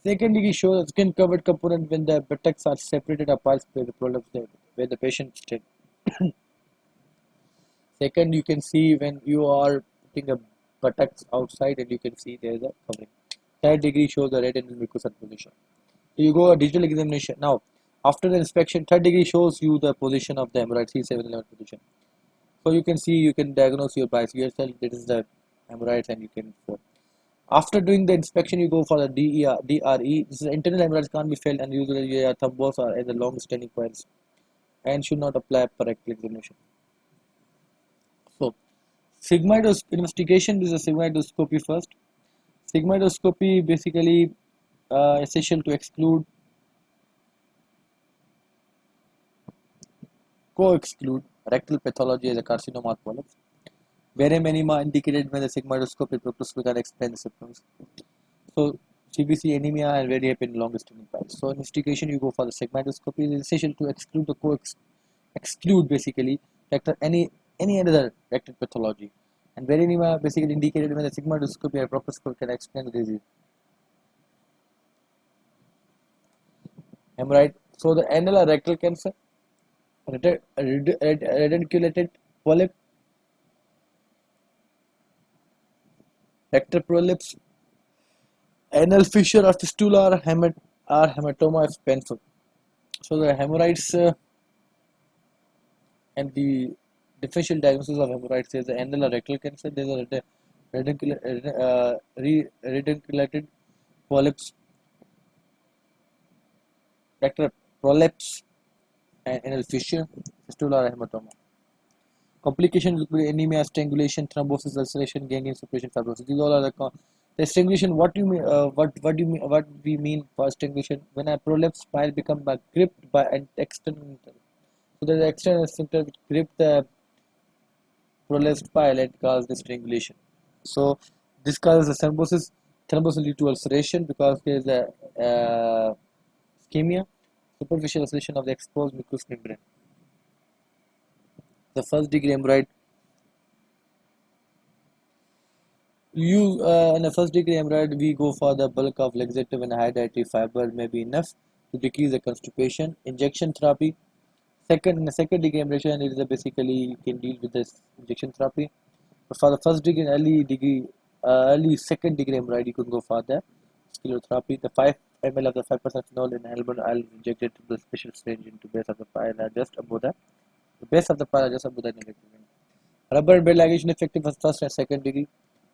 Second degree shows a skin covered component when the buttocks are separated apart where the prolapse where the patient stood. Second, you can see when you are putting a buttocks outside and you can see there is a covering. Third degree shows the red and mucosal position. So you go a digital examination. Now, after the inspection, third degree shows you the position of the hemorrhoid, C711 position. So you can see, you can diagnose your by yourself. This is the hemorrhoids, and you can. After doing the inspection, you go for the DRE. This is internal hemorrhoids can't be felt, and usually thrombus or in the long standing coils, and should not apply per rectal examination. So, investigation. This is a sigmoidoscopy first. Sigmoidoscopy basically essential to exclude, co-exclude rectal pathology as a carcinoma polyps. Varium enema indicated when the sigmoidoscopy proctoscopy can explain the symptoms. So CBC anemia and varium in long standing piles. So investigation you go for the sigmoidoscopy is essential to exclude the exclude basically rectal any other rectal pathology. And varium enema basically indicated when the sigmoidoscopy or proctoscopy can explain the disease. Hemorrhoid. So the anal or rectal cancer, reticulated polyp, rectal polyps, anal fissure or fistula or hematoma is painful. So the hemorrhoids and the differential diagnosis of hemorrhoids is the anal or rectal cancer. There is a reticulated polyps, rectal polyps, and anal fissure, fistula or hematoma. Complications include anemia, strangulation, thrombosis, ulceration, gangrene, suppression, fibrosis. These all are the strangulation. What do you mean? What do you mean? What we mean for strangulation? When a prolapse spine becomes gripped by an external, so the external sphincter which grip the prolapse spine and cause the strangulation. So this causes a thrombosis. Thrombosis lead to ulceration because there is a ischemia, superficial ulceration of the exposed mucous membrane. The first degree hemorrhoid. In a first degree hemorrhoid, we go for the bulk of laxative and high dietary fiber may be enough to decrease the constipation. Injection therapy. In the second degree hemorrhage, it is basically you can deal with this injection therapy. But for the first degree and early second degree hemorrhoid, you can go for the sclerotherapy. The 5 ml of the 5% phenol in album I'll inject it to the special syringe into base of the pile just above the base of the pile just above the negative. Rubber bed ligation effective for first and second degree.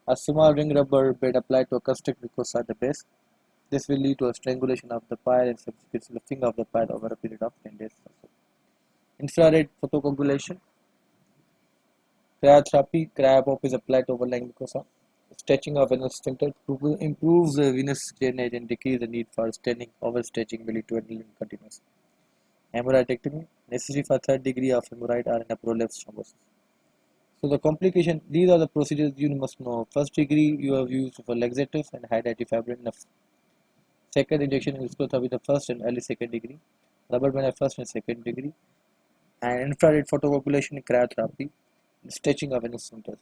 A small ring rubber bed applied to a constrict mucosa at the base. This will lead to a strangulation of the pile and subsequent lifting of the pile over a period of 10 days. Infrared photocoagulation. Cryotherapy. Cryopop is applied to overlying mucosa. Stretching of venous sphincter improves the venous drainage and decreases the need for staining. Overstretching will lead to incontinence. Hemorrhoidectomy. Necessary for third degree of hemorrhoid or in a prolapse thrombosis. So the complication, these are the procedures you must know. First degree you have used for laxatives and high dietary fiber enough. Second injection is sclerotherapy the first and early second degree. Rubber band first and second degree. And infrared photocoagulation and cryotherapy. Stretching of venous sphincters.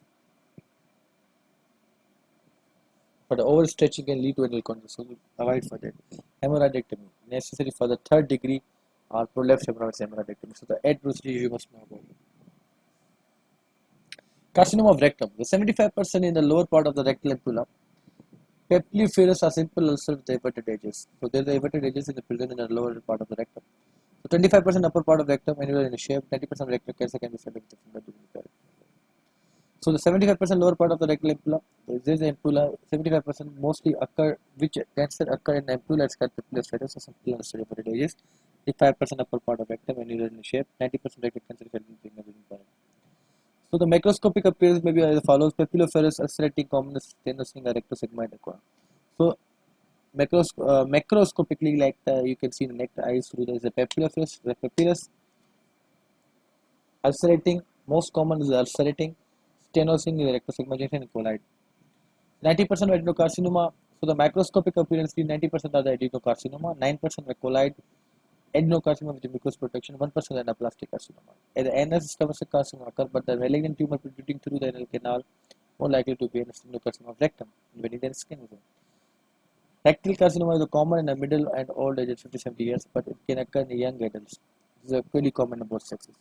But overstretching can lead to anal congestion, so avoid for that. Hemorrhoidectomy, necessary for the third degree or prolapse hemorrhoidectomy. So the 8 procedures you must know about. Carcinoma of rectum. The 75% in the lower part of the rectal ampulla. Papillophorus are simple ulcer with everted edges. So there are the everted edges in the present in the lower part of the rectum. So 25% upper part of rectum annular in shape. 90% rectal cancer can be studied with the finger. So the 75% lower part of the rectal ampulla, there is an ampulla. 75% mostly occur, which cancer occur in the ampulla is called papillophorus or simple ulcer everted edges. 5% upper part of rectum annular in shape. 90% rectal cancer can be finger. So the microscopic appearance may be as follows: papillophorus ulcerating commonest tenosing rectosigmoid aqua. So macroscopically, like you can see the neck, the eyes through there is a papillophorus, the papillus ulcerating. Most common is ulcerating, stenosing is rectosigmoid and collide. 90% of adenocarcinoma. So the macroscopic appearance, 90% are the adenocarcinoma, 9% are collide. Adenocarcinoma with mucous protection, 1% anaplastic carcinoma. The anus stomach carcinoma occur, but the malignant tumor protruding through the anal canal more likely to be an adenocarcinoma of rectum, invading the skin. Rectal carcinoma is common in the middle and old age, 50-70 years, but it can occur in young adults. This is really common in both sexes.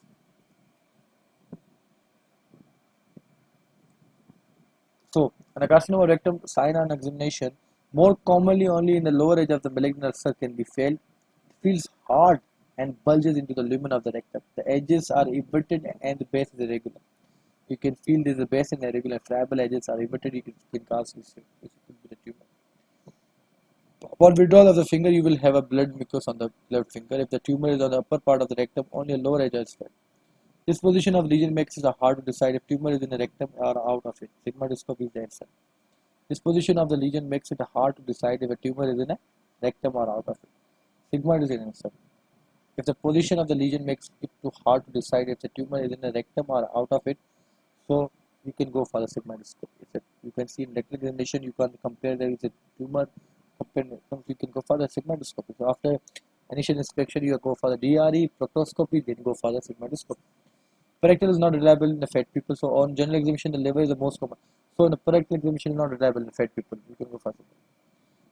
So, an carcinoma of rectum sign on examination, more commonly only in the lower edge of the malignant ulcer can be felt. It feels hard and bulges into the lumen of the rectum. The edges are inverted and the base is irregular. You can feel this the base and irregular friable edges are inverted. You can cause this could be the tumor. Upon withdrawal of the finger, you will have a blood mucus on the left finger. If the tumor is on the upper part of the rectum, only a lower edge is felt. This position of lesion makes it hard to decide if tumor is in the rectum or out of it. Sigmoidoscopy is the answer. This position of the lesion makes it hard to decide if a tumor is in a rectum or out of it. Sigmoid is the answer. If the position of the lesion makes it too hard to decide if the tumor is in the rectum or out of it, so you can go for the sigmoidoscopy. You can see in rectal examination, you can compare there is a tumor. You can go for the sigmoidoscopy. So after initial inspection, you go for the DRE, proctoscopy, then go for the sigmoidoscopy. Parectal is not reliable in the fat people. So on general examination, the liver is the most common. So in the parectal examination is not reliable in the fat people. You can go for it.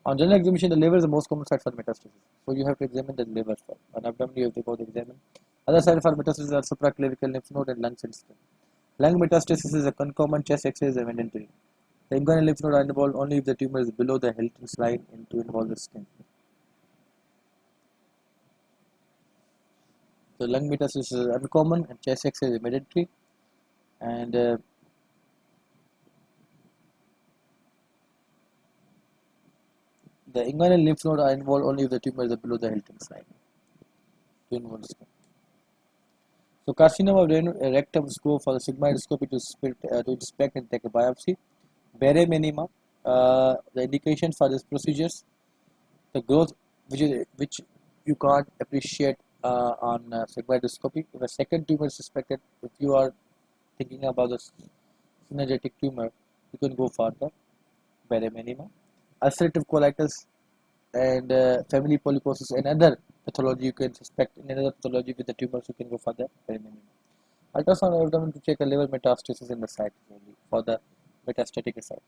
On general examination, the liver is the most common site for metastasis. So you have to examine the liver first. On abdomen, you have to go to examine. Other site for metastasis are supraclavicular lymph node and lungs and skin. Lung metastasis is a uncommon. Chest X-ray is a mandatory. The inguinal lymph node are involved only if the tumor is below the Hilton's line and to involve the skin. So lung metastasis is uncommon and chest X-ray is mandatory. And the inguinal lymph node are involved only if the tumor is below the Hilton's line to involve the skin. So carcinoma of rectums go for the sigmoidoscopy to inspect and take a biopsy. Baremenema, the indication for these procedures, the growth which you can't appreciate on sigmoidoscopy. If a second tumor is suspected, if you are thinking about the synergetic tumor, you can go for the baremenema. Ulcerative colitis and family polyposis and other pathology you can suspect in another pathology with the tumors, you can go for the baremenema. Ultrasound abdomen to check a liver metastasis in the site only for the metastatic ascites.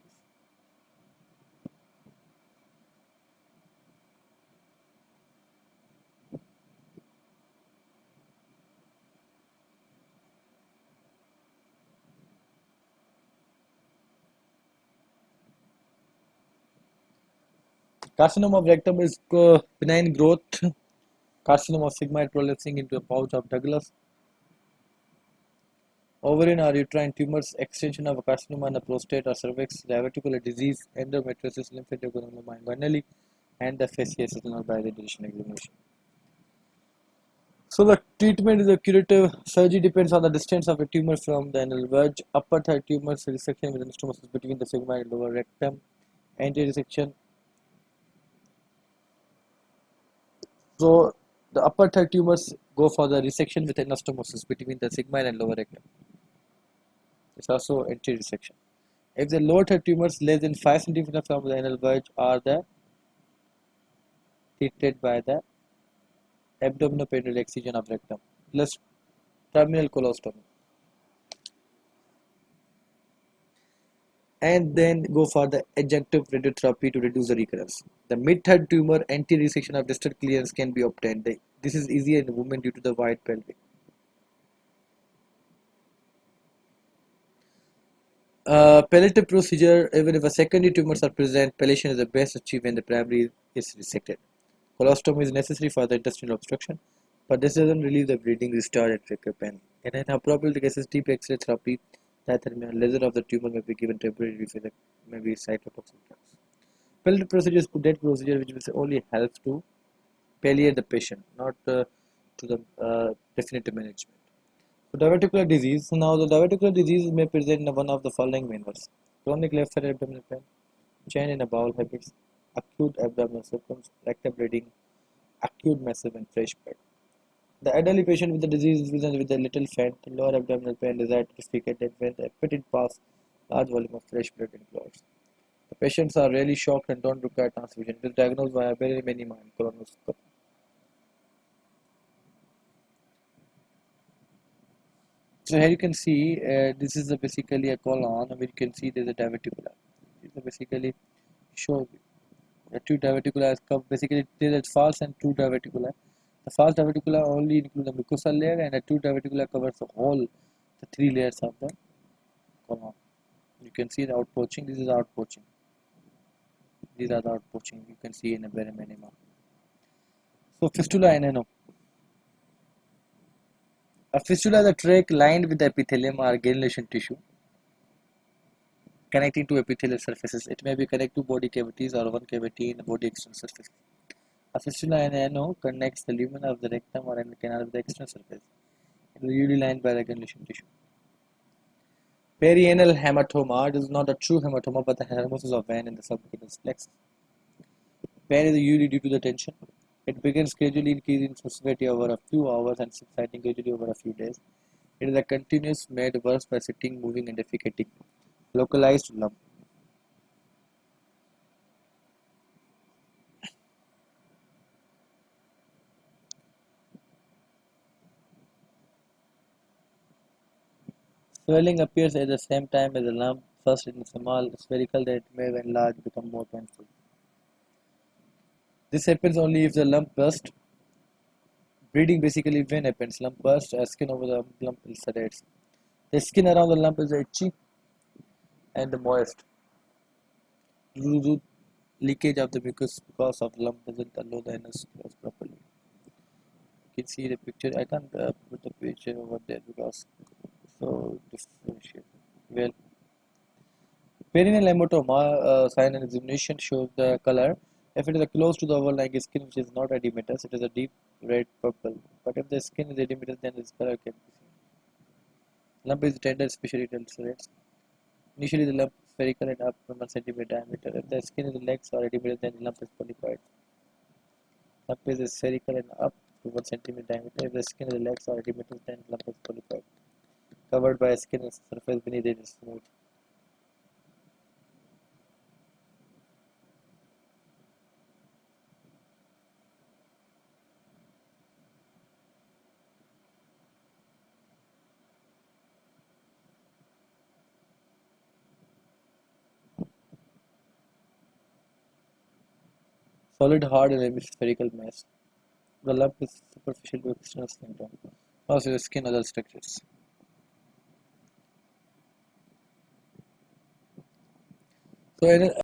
Carcinoma of rectum is benign growth. Carcinoma of sigmoid prolapsing into a pouch of Douglas. Ovarian or uterine tumors, extension of a carcinoma in the prostate or cervix, diverticular disease, endometriosis, lymphadenopathy inguinally, and the facies is known by the additional examination. So the treatment is a curative. Surgery depends on the distance of a tumor from the anal verge. Upper third tumors resection with anastomosis between the sigmoid and lower rectum. Anterior resection. So the upper third tumors go for the resection with anastomosis between the sigmoid and lower rectum. It's also anterior resection. If the lower third tumors less than 5 cm from the anal verge are treated by the abdominoperennial excision of rectum plus terminal colostomy, and then go for the adjunctive radiotherapy to reduce the recurrence. The mid-third tumor anterior resection of distal clearance can be obtained. This is easier in women due to the wide pelvic. Palliative procedure, even if a secondary tumors are present, palliation is the best achieved when the primary is resected. Colostomy is necessary for the intestinal obstruction, but this doesn't relieve the bleeding, restart, and trachea pain. In an appropriate cases, deep X-ray therapy, laser of the tumor may be given temporarily for the maybe cytotoxic drugs. Palliative procedure is dead procedure which will only help to palliate the patient, not to the definitive management. So diverticular disease. Now the diverticular disease may present in one of the following manners: chronic left side abdominal pain, change in the bowel habits, acute abdominal symptoms, rectal bleeding, acute massive and fresh blood. The elderly patient with the disease is present with a little fat, lower abdominal pain, desire to defecate, and when the appetite pass, large volume of fresh blood and clots. The patients are rarely shocked and don't require transfusion. It is diagnosed via very many mind colonoscopy. So here you can see this is basically a colon where you can see there is a diverticular. These are basically show Two diverticula is basically there is false and true diverticula. The false diverticula only include the mucosal layer, and the true diverticula covers the whole the three layers of the colon. You can see the outpoaching. This is outpoaching. These are the outpoaching. You can see in a very minimum. So fistula and ano. A fistula is a tract lined with epithelium or granulation tissue connecting to epithelial surfaces. It may be connected to body cavities or one cavity in the body external surface. A fistula in ano connects the lumen of the rectum or anal canal with the external surface. It is usually lined by the granulation tissue. Perianal hematoma. It is not a true hematoma but the hermosis of vein in the subcutaneous plexus. Pain is usually due to the tension. It begins gradually increasing in severity over a few hours and subsiding gradually over a few days. It is a continuous made worse by sitting, moving, and defecating. Localized lump. Swelling appears at the same time as the lump, first in small spherical, then it may, when large, become more painful. This happens only if the lump bursts. Bleeding basically when happens. Lump bursts, skin over the lump ulcerates. The skin around the lump is itchy and moist. Due to leakage of the mucus because of lump doesn't allow the anus to close properly. You can see the picture. I can't put the picture over there because so differentiate. Well, perineal hematoma sign and examination shows the color. If it is close to the overlying skin which is not edematous, it is a deep red purple. But if the skin is edematous, then this color can be seen. Lump is tender, especially it ulcerates. Initially, the lump is spherical and up to 1 centimeter diameter. If the skin is lax or edematous, then the lump is polypoid. Lump is spherical and up to 1 centimeter diameter. If the skin is lax or edematous, then the lump is polypoid. Covered by a skin surface beneath it is smooth. Solid, hard, and hemispherical mass. The lump is superficial to external skin tone. Also, the skin other structures. So,